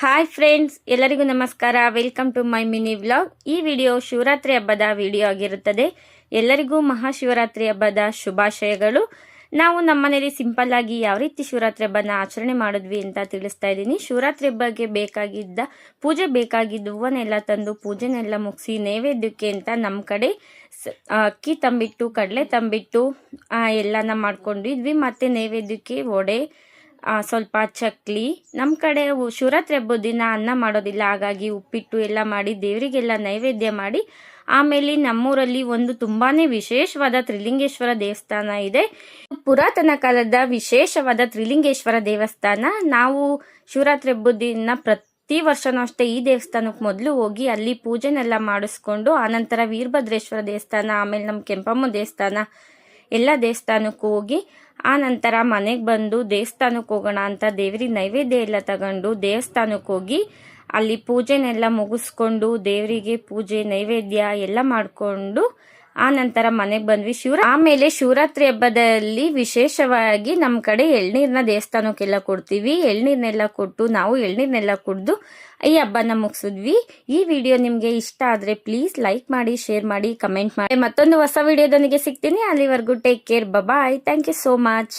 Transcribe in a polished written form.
Hi friends, ಎಲ್ಲರಿಗೂ ನಮಸ್ಕಾರ. Welcome to my mini vlog. ಈ ವಿಡಿಯೋ ಶಿವರಾತ್ರಿ ಹಬ್ಬದ ವಿಡಿಯೋ ಆಗಿರುತ್ತದೆ. ಎಲ್ಲರಿಗೂ ಮಹಾಶಿವರಾತ್ರಿ ಹಬ್ಬದ ಶುಭಾಶಯಗಳು. ನಾವು ನಮ್ಮನೇಲಿ ಸಿಂಪಲ್ ಆಗಿ ಯಾವ ರೀತಿ ಶಿವರಾತ್ರಿ ಹಬ್ಬನ ಆಚರಣೆ ಮಾಡಿದ್ವಿ ಅಂತ ತಿಳಿಸ್ತಾ ಇದ್ದೀನಿ. ಶಿವರಾತ್ರಿ ಹಬ್ಬಕ್ಕೆ ಬೇಕಾಗಿದ್ದ ಪೂಜೆ ಬೇಕಾಗಿದ್ದ ಹೂವನ್ನೆಲ್ಲ ತಂದು ಪೂಜೆನೆಲ್ಲ ಮುಗಿಸಿ ನೈವೇದ್ಯಕ್ಕೆ ಅಂತ ನಮ್ಮ ಕಡೆ ಅಕ್ಕಿ ತಂಬಿಟ್ಟು, ಕಡಲೆ ತಂಬಿಟ್ಟು ಎಲ್ಲನ ಮಾಡ್ಕೊಂಡಿದ್ವಿ. ಮತ್ತು ನೈವೇದ್ಯಕ್ಕೆ ವಡೆ, ಸ್ವಲ್ಪ ಚಕ್ಲಿ. ನಮ್ಮ ಕಡೆ ಶಿವರಾತ್ರಿ ಹಬ್ಬದ ದಿನ ಅನ್ನ ಮಾಡೋದಿಲ್ಲ, ಹಾಗಾಗಿ ಉಪ್ಪಿಟ್ಟು ಎಲ್ಲ ಮಾಡಿ ದೇವರಿಗೆಲ್ಲ ನೈವೇದ್ಯ ಮಾಡಿ ಆಮೇಲೆ ನಮ್ಮೂರಲ್ಲಿ ಒಂದು ತುಂಬಾನೇ ವಿಶೇಷವಾದ ತ್ರಿಲಿಂಗೇಶ್ವರ ದೇವಸ್ಥಾನ ಇದೆ. ಪುರಾತನ ಕಾಲದ ವಿಶೇಷವಾದ ತ್ರಿಲಿಂಗೇಶ್ವರ ದೇವಸ್ಥಾನ. ನಾವು ಶಿವರಾತ್ರಿ ಹಬ್ಬದ ದಿನ ಪ್ರತಿ ವರ್ಷನೂ ಅಷ್ಟೇ ಈ ದೇವಸ್ಥಾನಕ್ಕೆ ಮೊದಲು ಹೋಗಿ ಅಲ್ಲಿ ಪೂಜೆನೆಲ್ಲ ಮಾಡಿಸ್ಕೊಂಡು ಆನಂತರ ವೀರಭದ್ರೇಶ್ವರ ದೇವಸ್ಥಾನ, ಆಮೇಲೆ ನಮ್ಮ ಕೆಂಪಮ್ಮ ದೇವಸ್ಥಾನ ಎಲ್ಲ ದೇವಸ್ಥಾನಕ್ಕೂ ಹೋಗಿ ಆ ನಂತರ ಮನೆಗೆ ಬಂದು ದೇವಸ್ಥಾನಕ್ಕೆ ಹೋಗೋಣ ಅಂತ ದೇವರಿಗೆ ನೈವೇದ್ಯ ಎಲ್ಲ ತಗೊಂಡು ದೇವಸ್ಥಾನಕ್ಕೆ ಹೋಗಿ ಅಲ್ಲಿ ಪೂಜೆನೆಲ್ಲ ಮುಗಿಸ್ಕೊಂಡು ದೇವರಿಗೆ ಪೂಜೆ ನೈವೇದ್ಯ ಎಲ್ಲ ಮಾಡಿಕೊಂಡು ಆ ನಂತರ ಮನೆಗೆ ಬಂದ್ವಿ. ಆಮೇಲೆ ಶಿವರಾತ್ರಿ ಹಬ್ಬದಲ್ಲಿ ವಿಶೇಷವಾಗಿ ನಮ್ಮ ಕಡೆ ಎಳ್ನೀರನ್ನ ದೇವಸ್ಥಾನಕ್ಕೆಲ್ಲ ಕೊಡ್ತೀವಿ. ಎಳ್ನೀರನ್ನೆಲ್ಲ ಕೊಟ್ಟು ನಾವು ಎಳ್ನೀರನ್ನೆಲ್ಲ ಕುಡಿದು ಈ ಹಬ್ಬನ ಮುಗಿಸಿದ್ವಿ. ಈ ವಿಡಿಯೋ ನಿಮಗೆ ಇಷ್ಟ ಆದರೆ ಪ್ಲೀಸ್ ಲೈಕ್ ಮಾಡಿ, ಶೇರ್ ಮಾಡಿ, ಕಮೆಂಟ್ ಮಾಡಿ. ಮತ್ತೊಂದು ಹೊಸ ವಿಡಿಯೋದೊಂದಿಗೆ ಸಿಗ್ತೀನಿ. ಅಲ್ಲಿವರೆಗೂ take care, bye. Thank you so much.